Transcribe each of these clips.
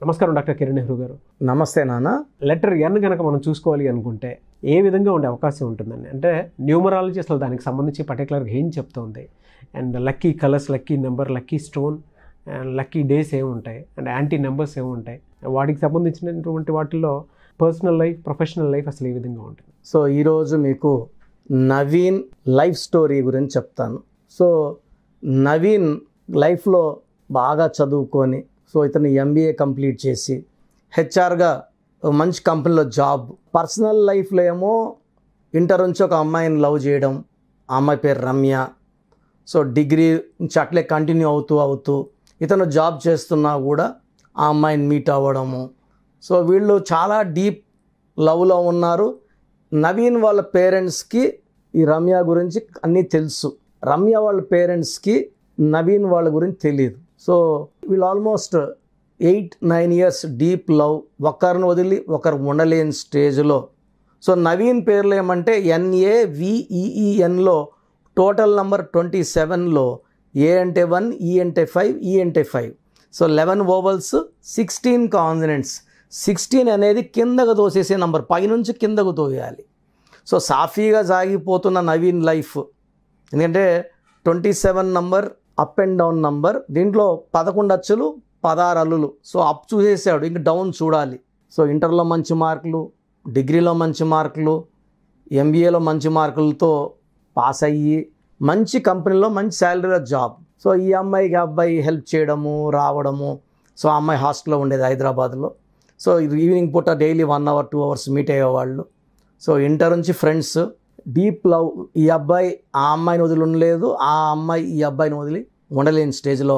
నమస్కారం డాక్టర్ కిరణ్ నెహ్రూ గారు. నమస్తే నాన్న. లెటర్ ఎన్ కనుక మనం చూసుకోవాలి అనుకుంటే ఏ విధంగా ఉండే అవకాశం ఉంటుందండి? అంటే న్యూమరాలజీ అసలు దానికి సంబంధించి పర్టికులర్గా ఏం చెప్తుంది? And lucky colours, lucky number, lucky stone and lucky days ఏముంటాయి అండ్ యాంటీ నెంబర్స్ ఏముంటాయి, వాటికి సంబంధించినటువంటి వాటిల్లో పర్సనల్ లైఫ్, ప్రొఫెషనల్ లైఫ్ అసలు ఏ విధంగా ఉంటుంది? సో ఈరోజు మీకు నవీన్ లైఫ్ స్టోరీ గురించి చెప్తాను. సో నవీన్ లైఫ్లో బాగా చదువుకొని, సో ఇతను ఎంబీఏ కంప్లీట్ చేసి హెచ్ఆర్గా మంచి కంపెనీలో జాబ్. పర్సనల్ లైఫ్లో ఏమో ఇంటర్ నుంచి ఒక అమ్మాయిని లవ్ చేయడం, ఆ అమ్మాయి పేరు రమ్య. సో డిగ్రీ నుంచి అట్లే కంటిన్యూ అవుతూ ఇతను జాబ్ చేస్తున్నా కూడా ఆ అమ్మాయిని మీట్ అవ్వడము. సో వీళ్ళు చాలా డీప్ లవ్లో ఉన్నారు. నవీన్ వాళ్ళ పేరెంట్స్కి ఈ రమ్య గురించి అన్నీ తెలుసు. రమ్య వాళ్ళ పేరెంట్స్కి నవీన్ వాళ్ళ గురించి తెలియదు. సో వీళ్ళు ఆల్మోస్ట్ 8-9 years డీప్ లవ్, ఒకరిని వదిలి ఒకరు ఉండలేని స్టేజ్లో. సో నవీన్ పేర్లు ఏమంటే NAVEENలో టోటల్ నంబర్ 27లో ఏ అంటే 1, ఈ అంటే 5, ఈ అంటే 5. So 11 వోవల్స్, 16 consonants. 16 అనేది కిందకు తోసేసే నంబర్, పైనుంచి కిందకు తోయాలి. సో సాఫీగా సాగిపోతున్న నవీన్ లైఫ్. ఎందుకంటే 27 number up and down number, దీంట్లో 11 అచ్చులు 16 అల్లులు. సో అప్ చూసేసాడు, ఇంక డౌన్ చూడాలి. సో ఇంటర్లో మంచి మార్కులు, డిగ్రీలో మంచి మార్కులు, ఎంబీఏలో మంచి మార్కులతో పాస్ అయ్యి మంచి కంపెనీలో మంచి శాలరీలో జాబ్. సో ఈ అమ్మాయికి అబ్బాయి హెల్ప్ చేయడము, రావడము. సో ఆ అమ్మాయి హాస్టల్లో ఉండేది హైదరాబాద్లో. సో ఈవినింగ్ పూట డైలీ 1 hour 2 hours మీట్ అయ్యేవాళ్ళు. సో ఇంటర్ నుంచి ఫ్రెండ్స్, డీప్ లవ్. ఈ అబ్బాయి ఆ అమ్మాయిని వదిలి ఉండలేదు, ఆ అమ్మాయి ఈ అబ్బాయిని వదిలి ఉండలేని స్టేజ్లో.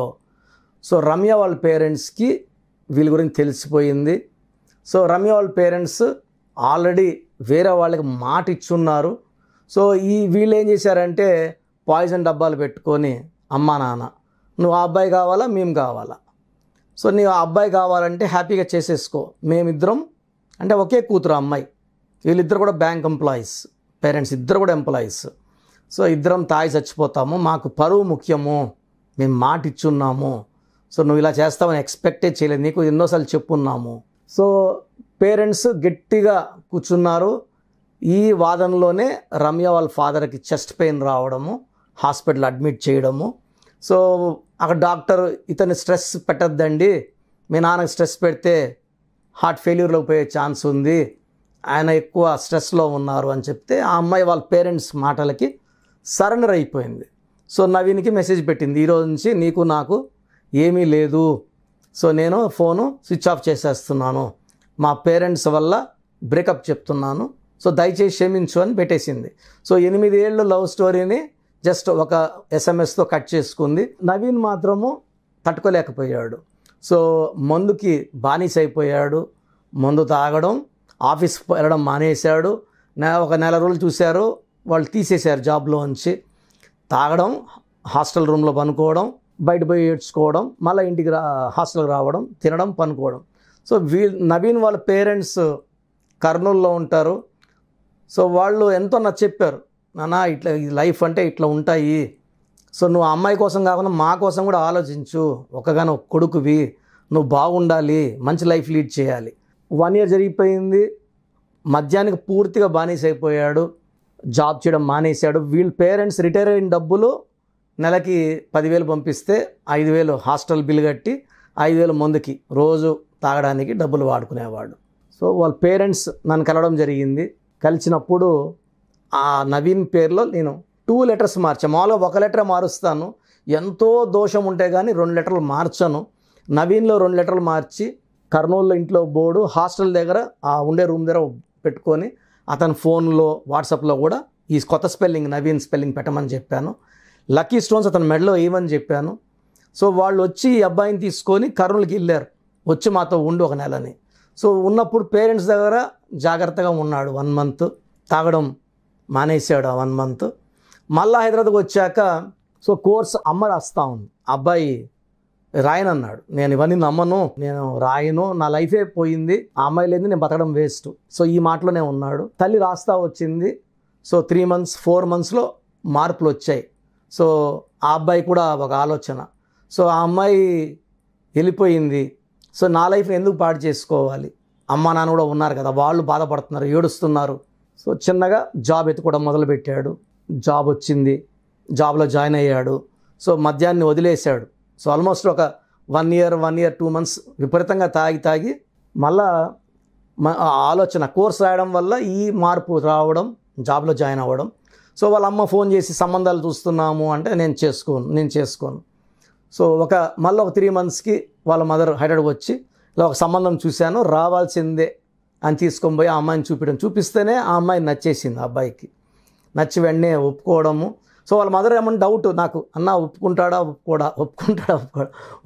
సో రమ్య వాళ్ళ పేరెంట్స్కి వీళ్ళ గురించి తెలిసిపోయింది. సో రమ్య వాళ్ళ పేరెంట్స్ ఆల్రెడీ వేరే వాళ్ళకి మాట ఇచ్చున్నారు. సో వీళ్ళు ఏం చేశారంటే పాయిజన్ డబ్బాలు పెట్టుకొని, అమ్మా నాన్న నువ్వు ఆ అబ్బాయి కావాలా, మేము కావాలా, సో నీవు ఆ అబ్బాయి కావాలంటే హ్యాపీగా చేసేసుకో, మేమిద్దరం అంటే ఒకే కూతురు అమ్మాయి, వీళ్ళిద్దరు కూడా బ్యాంక్ ఎంప్లాయీస్, పేరెంట్స్ ఇద్దరు కూడా ఎంప్లాయీస్. సో ఇద్దరం తాగి చచ్చిపోతాము, మాకు పరువు ముఖ్యము, మేము మాట ఇచ్చున్నాము, సో నువ్వు ఇలా చేస్తావని ఎక్స్పెక్టే చేయలేదు, నీకు ఎన్నోసార్లు చెప్పున్నాము. సో పేరెంట్స్ గట్టిగా కూర్చున్నారు. ఈ వాదనలోనే రమ్య వాళ్ళ ఫాదర్కి చెస్ట్ పెయిన్ రావడము, హాస్పిటల్ అడ్మిట్ చేయడము. సో అక్కడ డాక్టర్ ఇతని స్ట్రెస్ పెట్టద్దండి, మీ నాన్నకి స్ట్రెస్ పెడితే హార్ట్ ఫెయిల్యూర్లోకి పోయే ఛాన్స్ ఉంది, ఆయన ఎక్కువ స్ట్రెస్లో ఉన్నారు అని చెప్తే ఆ అమ్మాయి వాళ్ళ పేరెంట్స్ మాటలకి సరెండర్ అయిపోయింది. సో నవీన్కి మెసేజ్ పెట్టింది, ఈరోజు నుంచి నీకు నాకు ఏమీ లేదు, సో నేను ఫోను స్విచ్ ఆఫ్ చేసేస్తున్నాను, మా పేరెంట్స్ వల్ల బ్రేకప్ చెప్తున్నాను, సో దయచేసి క్షమించు అని పెట్టేసింది. సో 8 ఏళ్ళు లవ్ స్టోరీని జస్ట్ ఒక SMS తో కట్ చేసుకుంది. నవీన్ మాత్రము తట్టుకోలేకపోయాడు. సో మందుకి బానిస అయిపోయాడు, మందు తాగడం, ఆఫీస్ వెళ్ళడం మానేశాడు. ఒక నెల రోజులు చూశారు, వాళ్ళు తీసేశారు జాబ్లో నుంచి. తాగడం, హాస్టల్ రూమ్లో పనుకోవడం, బయట పోయి ఏడ్చుకోవడం, మళ్ళీ ఇంటికి హాస్టల్కి రావడం, తినడం, పనుకోవడం. సో నవీన్ వాళ్ళ పేరెంట్స్ కర్నూలులో ఉంటారు. సో వాళ్ళు ఎంతో నాకు చెప్పారు, నాన్న ఇట్లా లైఫ్ అంటే ఇట్లా ఉంటాయి, సో నువ్వు అమ్మాయి కోసం కాకుండా మా కోసం కూడా ఆలోచించు, ఒకగానో కొడుకువి, నువ్వు బాగుండాలి, మంచి లైఫ్ లీడ్ చేయాలి. 1 year జరిగిపోయింది, మద్యానికి పూర్తిగా బానిస అయిపోయాడు, జాబ్ చేయడం మానేశాడు. వీళ్ళ పేరెంట్స్ రిటైర్ అయిన డబ్బులు నెలకి 10,000 పంపిస్తే 5,000 హాస్టల్ బిల్ కట్టి 5,000 మందుకి రోజు తాగడానికి డబ్బులు వాడుకునేవాడు. సో వాళ్ళ పేరెంట్స్ నన్ను కలవడం జరిగింది. కలిసినప్పుడు ఆ నవీన్ పేరులో నేను 2 letters మార్చాను. మామూలుగా 1 letter మారుస్తాను, ఎంతో దోషం ఉంటే కానీ 2 letters మార్చాను. నవీన్లో 2 letters మార్చి కర్నూలులో ఇంట్లో బోర్డు, హాస్టల్ దగ్గర ఆ ఉండే రూమ్ దగ్గర పెట్టుకొని అతని ఫోన్లో వాట్సాప్లో కూడా ఈ కొత్త స్పెల్లింగ్ నవీన్ స్పెల్లింగ్ పెట్టమని చెప్పాను. లక్కీ స్టోన్స్ అతని మెడలో వేయమని చెప్పాను. సో వాళ్ళు వచ్చి ఈ అబ్బాయిని తీసుకొని కర్నూలుకి వెళ్ళారు, వచ్చి మాతో ఉండి 1 నెలని. సో ఉన్నప్పుడు పేరెంట్స్ దగ్గర జాగ్రత్తగా ఉన్నాడు. 1 month తాగడం మానేశాడు. ఆ 1 month మళ్ళీ హైదరాబాద్కి వచ్చాక సో కోర్స్ అమ్మ రాస్తా ఉంది, అబ్బాయి రాయనన్నాడు. నేను ఇవన్నీ నమ్మను, నేను రాయను, నా లైఫే పోయింది, ఆ అమ్మాయి లేదు, నేను బతకడం వేస్ట్. సో ఈ మాటలోనే ఉన్నాడు. తల్లి రాస్తా వచ్చింది. సో 3 months 4 monthsలో మార్పులు వచ్చాయి. సో ఆ అబ్బాయి కూడా ఒక ఆలోచన. సో ఆ అమ్మాయి వెళ్ళిపోయింది. సో నా లైఫ్ని ఎందుకు పాడు చేసుకోవాలి, అమ్మ నాన్న కూడా ఉన్నారు కదా, వాళ్ళు బాధపడుతున్నారు, ఏడుస్తున్నారు. సో చిన్నగా జాబ్ ఎత్తుకోవడం మొదలుపెట్టాడు. జాబ్ వచ్చింది, జాబ్లో జాయిన్ అయ్యాడు. సో మద్యాన్ని వదిలేశాడు. సో ఆల్మోస్ట్ ఒక 1 year 2 months విపరీతంగా తాగి మళ్ళా ఆలోచన కోర్స్ రాయడం వల్ల ఈ మార్పు రావడం, జాబ్లో జాయిన్ అవ్వడం. సో వాళ్ళ అమ్మ ఫోన్ చేసి సంబంధాలు చూస్తున్నాము అంటే నేను చేసుకోను. సో మళ్ళీ ఒక 3 monthsకి వాళ్ళ మదర్ హైదరాబాద్ వచ్చి ఇలా ఒక సంబంధం చూశాను, రావాల్సిందే అని తీసుకొని పోయి ఆ అమ్మాయిని చూపిస్తేనే ఆ అమ్మాయి నచ్చేసింది. ఆ అబ్బాయికి నచ్చి వెంటనే ఒప్పుకోవడము. సో వాళ్ళ మదర్ ఏమన్నా డౌట్ నాకు, అన్న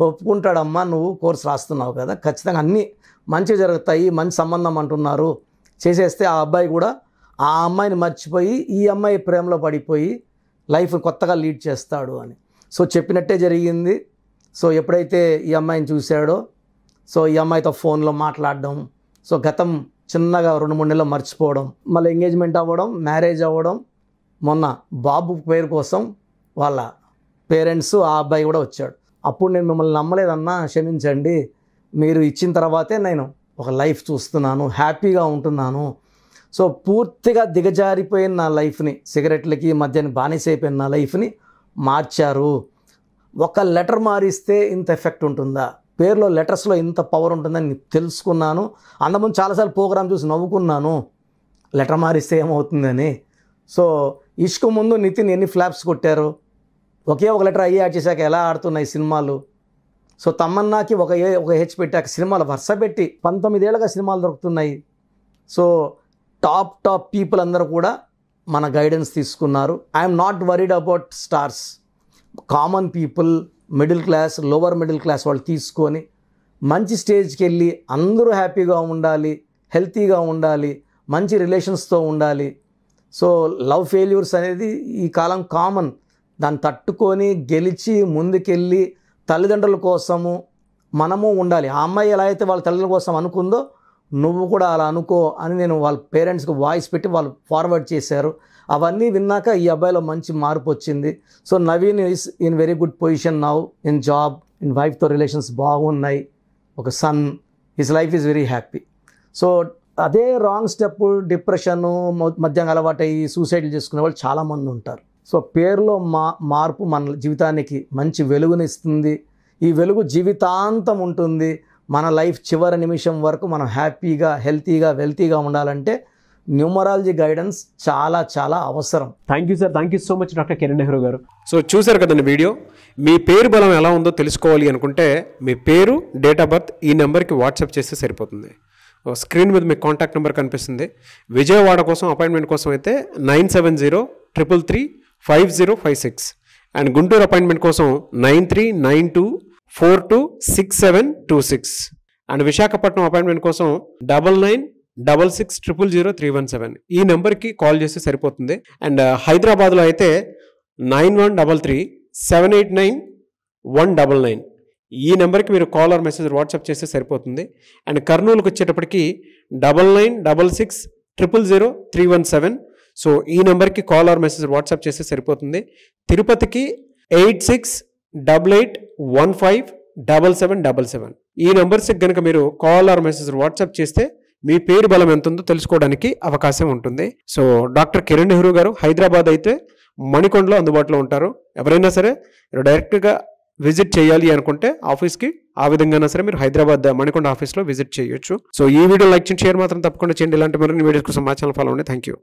ఒప్పుకుంటాడమ్మా, నువ్వు కోర్స్ రాస్తున్నావు కదా, ఖచ్చితంగా అన్నీ మంచిగా జరుగుతాయి, మంచి సంబంధం అంటున్నారు, చేసేస్తే ఆ అబ్బాయి కూడా ఆ అమ్మాయిని మర్చిపోయి ఈ అమ్మాయి ప్రేమలో పడిపోయి లైఫ్ కొత్తగా లీడ్ చేస్తాడు అని. సో చెప్పినట్టే జరిగింది. సో ఎప్పుడైతే ఈ అమ్మాయిని చూశాడో, సో ఈ అమ్మాయితో ఫోన్లో మాట్లాడడం, సో గతం చిన్నగా 2-3 నెలలు మర్చిపోవడం, మళ్ళీ ఎంగేజ్మెంట్ అవ్వడం, మ్యారేజ్ అవ్వడం. మొన్న బాబు పేరు కోసం వాళ్ళ పేరెంట్స్, ఆ అబ్బాయి కూడా వచ్చాడు. అప్పుడు నేను మిమ్మల్ని నమ్మలేదన్నా, క్షమించండి, మీరు ఇచ్చిన తర్వాతే నేను ఒక లైఫ్ చూస్తున్నాను, హ్యాపీగా ఉంటున్నాను. సో పూర్తిగా దిగజారిపోయిన నా లైఫ్ని, సిగరెట్లకి మధ్యాహ్నం బానిసైపోయిన నా లైఫ్ని మార్చారు. ఒక లెటర్ మారిస్తే ఇంత ఎఫెక్ట్ ఉంటుందా, పేరులో లెటర్స్లో ఇంత పవర్ ఉంటుందని తెలుసుకున్నాను. అంతకుముందు చాలాసార్లు ప్రోగ్రామ్ చూసి నవ్వుకున్నాను, లెటర్ మారిస్తే ఏమవుతుందని. సో ఇష్క్ ముందు నితిన్ ఎన్ని ఫ్లాప్స్ కొట్టారు, ఒకే ఒక లెటర్ యాడ్ చేశాక ఎలా ఆడుతున్నాయి సినిమాలు. సో తమన్నాకి ఒక హెచ్ పెట్టాక సినిమాలు వరుస పెట్టి 19 ఏళ్ళగా సినిమాలు దొరుకుతున్నాయి. సో టాప్ పీపుల్ అందరూ కూడా మన గైడెన్స్ తీసుకున్నారు. I'm not worried about stars, common people, middle class, lower middle class వాళ్ళు తీసుకొని మంచి స్టేజ్కి వెళ్ళి అందరూ హ్యాపీగా ఉండాలి, హెల్తీగా ఉండాలి, మంచి రిలేషన్స్తో ఉండాలి. సో లవ్ ఫెయిల్యూర్స్ అనేది ఈ కాలం కామన్. దాన్ని తట్టుకొని గెలిచి ముందుకెళ్ళి తల్లిదండ్రుల కోసము మనము ఉండాలి. ఆ అమ్మాయి ఎలా అయితే వాళ్ళ తల్లిదండ్రుల కోసం అనుకుందో నువ్వు కూడా అలా అనుకో అని నేను వాళ్ళ పేరెంట్స్కి వాయిస్ పెట్టి వాళ్ళు ఫార్వర్డ్ చేశారు. అవన్నీ విన్నాక ఈ అబ్బాయిలో మంచి మార్పు వచ్చింది. So Naveen is in very good position now, in job, in వైఫ్తో రిలేషన్స్ బాగున్నాయి, ఒక son, his life is very happy. So అదే రాంగ్ స్టెప్, డిప్రెషను, మద్యం అలవాటయ్యి సూసైడ్లు చేసుకునే వాళ్ళు చాలామంది ఉంటారు. సో పేరులో మార్పు మన జీవితానికి మంచి వెలుగునిస్తుంది. ఈ వెలుగు జీవితాంతం ఉంటుంది. మన లైఫ్ చివరి నిమిషం వరకు మనం హ్యాపీగా, హెల్తీగా, వెల్తీగా ఉండాలంటే న్యూమరాలజీ గైడెన్స్ చాలా చాలా అవసరం. Thank you sir, thank you so much doctor Kiran Nehru గారు. సో చూసారు కదండి వీడియో. మీ పేరు బలం ఎలా ఉందో తెలుసుకోవాలి అనుకుంటే మీ పేరు, డేట్ ఆఫ్ బర్త్ ఈ నెంబర్కి వాట్సాప్ చేస్తే సరిపోతుంది. స్క్రీన్ మీద మీకు కాంటాక్ట్ నెంబర్ కనిపిస్తుంది. విజయవాడ కోసం అపాయింట్మెంట్ కోసం అయితే 9703335056 అండ్ గుంటూరు అపాయింట్మెంట్ కోసం 9392426726 అండ్ విశాఖపట్నం అపాయింట్మెంట్ కోసం 9966000317 ఈ నెంబర్కి కాల్ చేస్తే సరిపోతుంది. అండ్ హైదరాబాద్లో అయితే 9133789199 ఈ నెంబర్కి మీరు కాల్ ఆర్ మెసేజ్ వాట్సాప్ చేస్తే సరిపోతుంది. అండ్ కర్నూలుకి వచ్చేటప్పటికి 9966000317 సో ఈ నెంబర్కి కాల్ ఆర్ మెసేజ్ వాట్సాప్ చేస్తే సరిపోతుంది. తిరుపతికి 8688157777 ఈ నెంబర్స్కి కనుక మీరు కాల్ ఆర్ మెసేజ్ వాట్సాప్ చేస్తే మీ పేరు బలం ఎంత ఉందో తెలుసుకోవడానికి అవకాశం ఉంటుంది. సో డాక్టర్ కిరణ్ నెహ్రూ గారు హైదరాబాద్ అయితే మణికొండలో అందుబాటులో ఉంటారు. ఎవరైనా సరే డైరెక్ట్గా విజిట్ చేయాలి అనుకుంటే ఆఫీస్కి ఆ విధంగా సరే మీరు హైదరాబాద్ మణికొండ ఆఫీస్లో విజిట్ చేయొచ్చు. సో ఈ వీడియో లైక్ చేయండి, షేర్ మాత్రం తప్పకుండా చేయండి. ఇలాంటి మరిన్ని వీడియోస్ కోసం మా ఛానల్ ఫాలో అవ్వండి. Thank you.